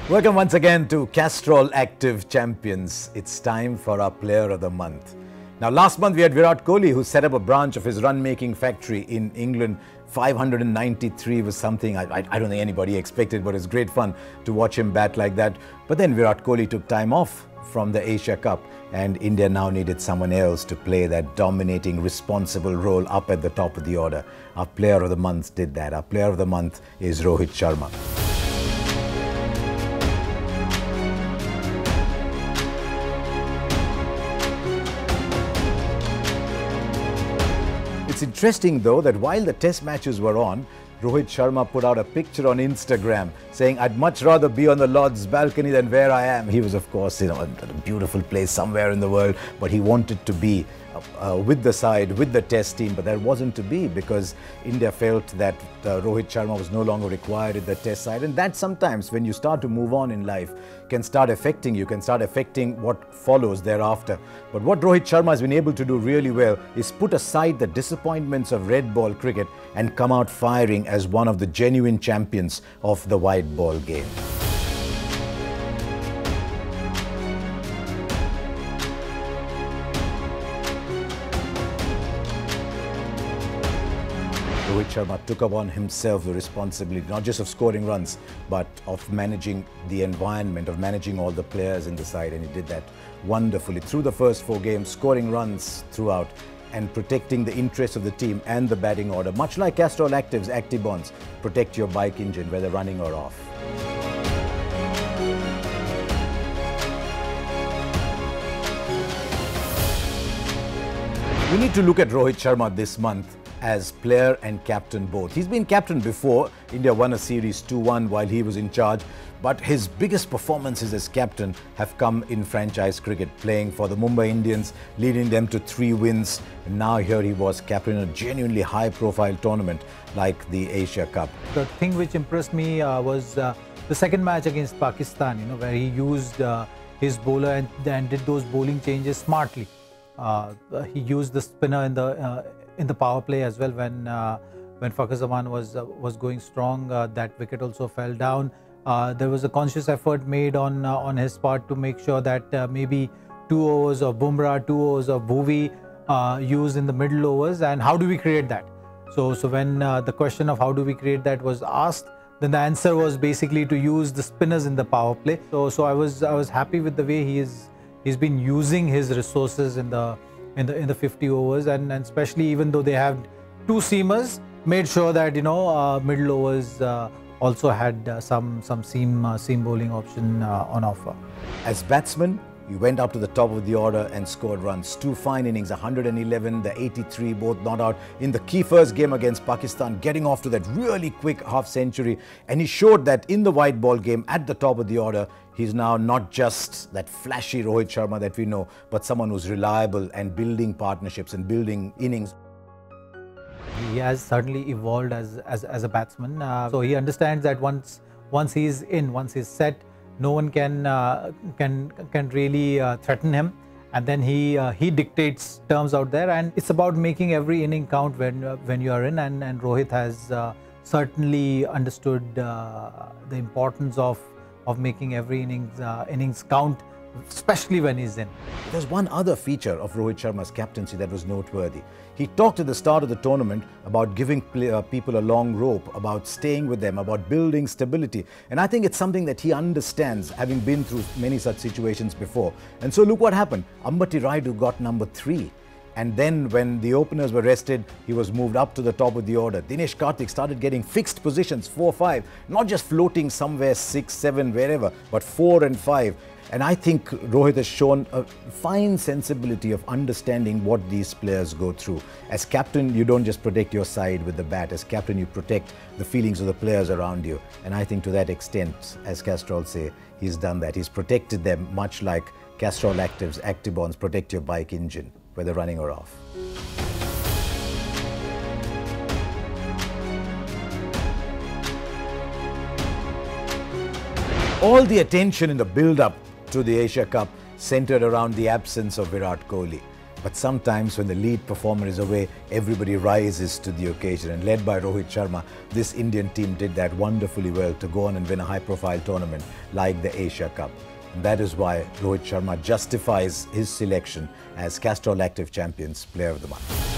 Welcome once again to Castrol Activ Champions. It's time for our Player of the Month. Now, last month we had Virat Kohli, who set up a branch of his run-making factory in England. 593 was something I don't think anybody expected, but it's great fun to watch him bat like that. But then Virat Kohli took time off from the Asia Cup, and India now needed someone else to play that dominating, responsible role up at the top of the order. Our Player of the Month did that. Our Player of the Month is Rohit Sharma. It's interesting though that while the test matches were on, Rohit Sharma put out a picture on Instagram saying, "I'd much rather be on the Lord's balcony than where I am." He was, of course, at a beautiful place somewhere in the world, but he wanted to be with the side, with the test team, but that wasn't to be because India felt that Rohit Sharma was no longer required at the test side, and that sometimes when you start to move on in life can start affecting you, can start affecting what follows thereafter. But what Rohit Sharma has been able to do really well is put aside the disappointments of red ball cricket and come out firing as one of the genuine champions of the white ball game. Rohit Sharma took upon himself the responsibility not just of scoring runs, but of managing the environment, of managing all the players in the side, and he did that wonderfully through the first 4 games, scoring runs throughout and protecting the interests of the team and the batting order. Much like Castrol Activ's Actibonds, protect your bike engine whether running or off. We need to look at Rohit Sharma this month as player and captain both. He's been captain before. India won a series 2-1 while he was in charge, but his biggest performances as captain have come in franchise cricket, playing for the Mumbai Indians, leading them to 3 wins. And now here he was captain in a genuinely high-profile tournament like the Asia Cup. The thing which impressed me was the second match against Pakistan, where he used his bowler and did those bowling changes smartly. He used the spinner in the power play as well when Fakhar Zaman was going strong. That wicket also fell down. There was a conscious effort made on his part to make sure that maybe 2 overs of Bumrah, 2 overs of Bhuvi used in the middle overs. And how do we create that? So when the question of how do we create that was asked, then the answer was basically to use the spinners in the power play. So I was happy with the way he's been using his resources in the 50 overs, and especially even though they have 2 seamers, made sure that middle overs also had some seam bowling option on offer. As batsman, you went up to the top of the order and scored runs. 2 fine innings, 111, the 83, both not out in the key first game against Pakistan, getting off to that really quick half-century. And he showed that in the white ball game at the top of the order, he's now not just that flashy Rohit Sharma that we know, but someone who's reliable and building partnerships and building innings. He has certainly evolved as a batsman. So he understands that once he's in, once he's set, no one can really threaten him, and then he dictates terms out there, and it's about making every inning count when you are in, and Rohit has certainly understood the importance of making every innings count, especially when he's in. There's one other feature of Rohit Sharma's captaincy that was noteworthy. He talked at the start of the tournament about giving people a long rope, about staying with them, about building stability. And I think it's something that he understands, having been through many such situations before. And so look what happened. Ambati Rayudu got number 3. And then when the openers were rested, he was moved up to the top of the order. Dinesh Karthik started getting fixed positions, 4, 5, not just floating somewhere 6, 7, wherever, but 4 and 5. And I think Rohit has shown a fine sensibility of understanding what these players go through. As captain, you don't just protect your side with the bat. As captain, you protect the feelings of the players around you. And I think to that extent, as Castrol say, he's done that. He's protected them much like Castrol Activ's Actibonds protect your bike engine, whether running or off. All the attention in the build-up to the Asia Cup centered around the absence of Virat Kohli. But sometimes when the lead performer is away, everybody rises to the occasion. And led by Rohit Sharma, this Indian team did that wonderfully well to go on and win a high-profile tournament like the Asia Cup. And that is why Rohit Sharma justifies his selection as Castrol Activ Champions Player of the Month.